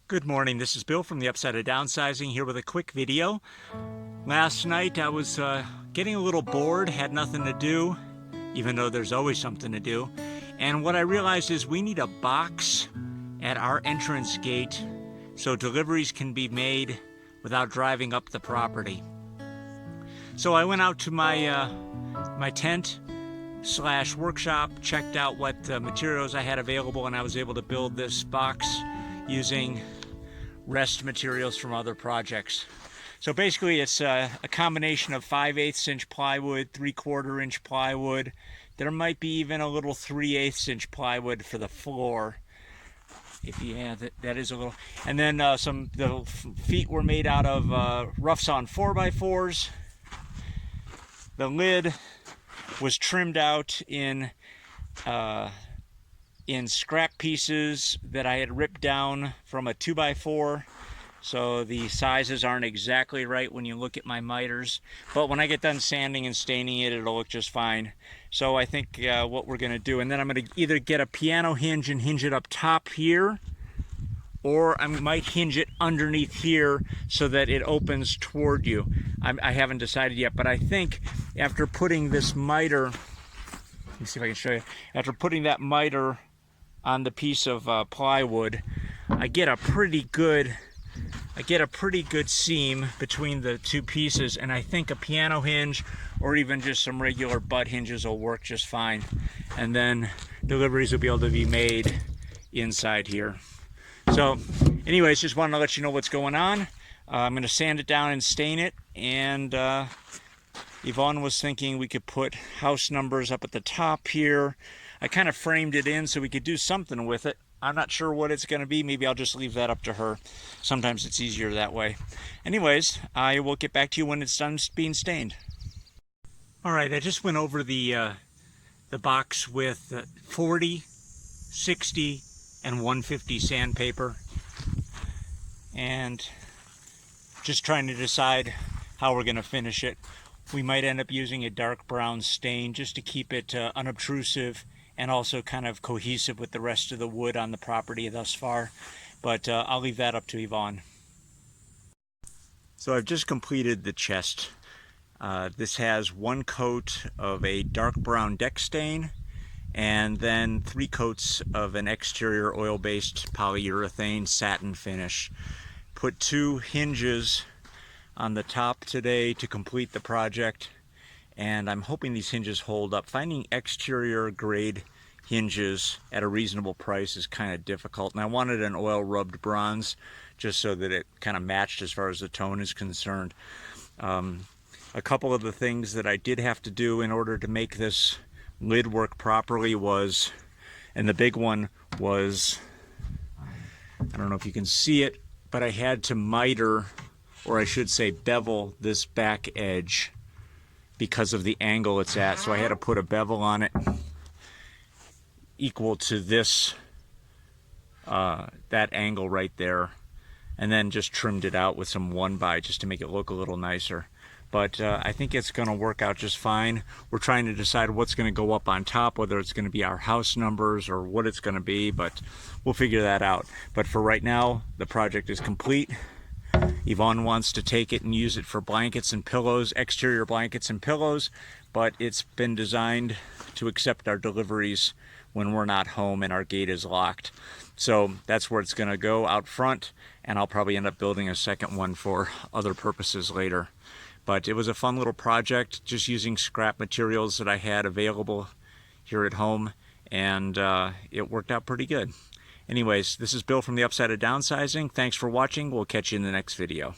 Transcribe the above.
Good morning, this is Bill from the Upside of Downsizing here with a quick video. Last night I was getting a little bored, had nothing to do, even though there's always something to do. And what I realized is we need a box at our entrance gate so deliveries can be made without driving up the property. So I went out to my tent / workshop, checked out what materials I had available, and I was able to build this box using rest materials from other projects. So basically it's a combination of 5/8 inch plywood, 3/4 inch plywood. There might be even a little 3/8 inch plywood for the floor. If you have it, that is a little. And then the feet were made out of rough sawn 4x4s. The lid was trimmed out in scrap pieces that I had ripped down from a 2x4. So the sizes aren't exactly right when you look at my miters, but when I get done sanding and staining it, it'll look just fine. So I think what we're gonna do, and then I'm gonna either get a piano hinge and hinge it up top here, or I might hinge it underneath here so that it opens toward you. I haven't decided yet, but I think after putting this miter, let me see if I can show you, after putting that miter on the piece of plywood, I get a pretty good seam between the two pieces, and I think a piano hinge or even just some regular butt hinges will work just fine. And then deliveries will be able to be made inside here. So anyways, just wanted to let you know what's going on. I'm going to sand it down and stain it, and Yvonne was thinking we could put house numbers up at the top here. I kind of framed it in so we could do something with it. I'm not sure what it's going to be. Maybe I'll just leave that up to her. Sometimes it's easier that way. Anyways, I will get back to you when it's done being stained. All right, I just went over the box with 40, 60, and 150 sandpaper, and just trying to decide how we're going to finish it. We might end up using a dark brown stain just to keep it unobtrusive and also kind of cohesive with the rest of the wood on the property thus far. But I'll leave that up to Yvonne. So I've just completed the chest. This has one coat of a dark brown deck stain and then 3 coats of an exterior oil-based polyurethane satin finish. Put 2 hinges on the top today to complete the project, and I'm hoping these hinges hold up. Finding exterior grade hinges at a reasonable price is kind of difficult, and I wanted an oil rubbed bronze just so that it kind of matched as far as the tone is concerned. A couple of the things that I did have to do in order to make this lid work properly was, and the big one was, I don't know if you can see it, but I had to miter, or I should say bevel, this back edge because of the angle it's at. So I had to put a bevel on it equal to this, that angle right there, and then just trimmed it out with some 1x just to make it look a little nicer. But I think it's going to work out just fine. We're trying to decide what's going to go up on top, whether it's going to be our house numbers or what it's going to be, but we'll figure that out. But for right now, the project is complete. Yvonne wants to take it and use it for blankets and pillows, exterior blankets and pillows, but it's been designed to accept our deliveries when we're not home and our gate is locked. So that's where it's going to go, out front, and I'll probably end up building a second one for other purposes later. But it was a fun little project, just using scrap materials that I had available here at home, and it worked out pretty good. Anyways, this is Bill from the Upside of Downsizing. Thanks for watching. We'll catch you in the next video.